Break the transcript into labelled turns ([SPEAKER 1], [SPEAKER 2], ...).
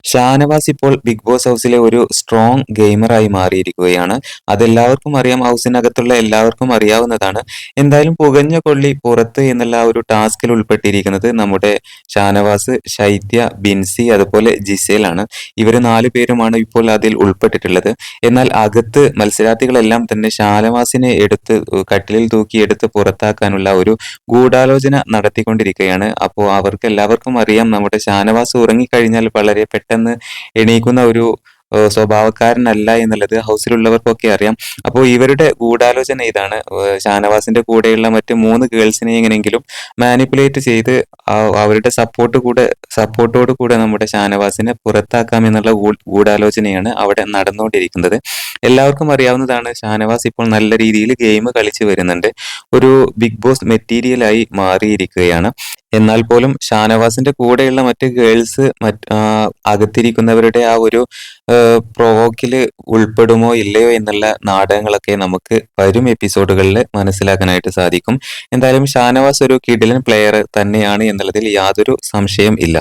[SPEAKER 1] ഷാനവാസ് ഇപ്പോൾ big boss ഹൗസിലെ ഒരു സ്ട്രോങ് ഗെയിമറായി മാറിയിരിക്കുകയാണ്. അതെല്ലാവർക്കും അറിയാം. ഹൗസിനകത്തുള്ള എല്ലാവർക്കും അറിയാവുന്നതാണ്. എന്തായാലും പുകഞ്ഞ കൊള്ളി പുറത്ത് എന്നുള്ള ആ ഒരു ടാസ്കിൽ ഉൾപ്പെട്ടിരിക്കുന്നത് നമ്മുടെ ഷാനവാസ്, ശൈത്യ, ബിൻസി അതുപോലെ ജിസേലാണ്. ഇവര് 4 പേരുമാണ് ഇപ്പോൾ അതിൽ ഉൾപ്പെട്ടിട്ടുള്ളത്. എന്നാൽ അകത്ത് മത്സരാർത്ഥികളെല്ലാം തന്നെ ഷാനവാസിനെ എടുത്ത് കട്ടിലിൽ തൂക്കി എടുത്ത് പുറത്താക്കാനുള്ള ഒരു ഗൂഢാലോചന നടത്തിക്കൊണ്ടിരിക്കുകയാണ്. അപ്പോ അവർക്ക് എല്ലാവർക്കും അറിയാം നമ്മുടെ ഷാനവാസ് ഉറങ്ങിക്കഴിഞ്ഞാൽ വളരെ പെട്ടെന്ന് എണീക്കുന്ന ഒരു സ്വഭാവക്കാരനല്ല എന്നുള്ളത് ഹൗസിലുള്ളവർക്കൊക്കെ അറിയാം. അപ്പോൾ ഇവരുടെ ഗൂഢാലോചന ഇതാണ്. ഷാനവാസിന്റെ കൂടെയുള്ള മറ്റ് 3 ഗേൾസിനെ എങ്ങനെയെങ്കിലും മാനിപ്പുലേറ്റ് ചെയ്ത് അവരുടെ സപ്പോർട്ടോട് കൂടെ നമ്മുടെ ഷാനവാസിനെ പുറത്താക്കാം എന്നുള്ള ഗൂഢാലോചനയാണ് അവിടെ നടന്നുകൊണ്ടിരിക്കുന്നത്. എല്ലാവർക്കും അറിയാവുന്നതാണ് ഷാനവാസ് ഇപ്പോൾ നല്ല രീതിയിൽ ഗെയിം കളിച്ചു വരുന്നുണ്ട്. ഒരു ബിഗ് ബോസ് മെറ്റീരിയലായി മാറിയിരിക്കുകയാണ്. എന്നാൽ പോലും ഷാനവാസിന്റെ കൂടെയുള്ള മറ്റ് ഗേൾസ് അകത്തിരിക്കുന്നവരുടെ ആ ഒരു പ്രൊവോക്കില് ഉൾപ്പെടുമോ ഇല്ലയോ എന്നുള്ള നാടകങ്ങളൊക്കെ നമുക്ക് വരും എപ്പിസോഡുകളിൽ മനസ്സിലാക്കാനായിട്ട് സാധിക്കും. എന്തായാലും ഷാനവാസ് ഒരു കിടിലൻ പ്ലെയർ തന്നെയാണ് എന്നുള്ളതിൽ യാതൊരു സംശയം ഇല്ല.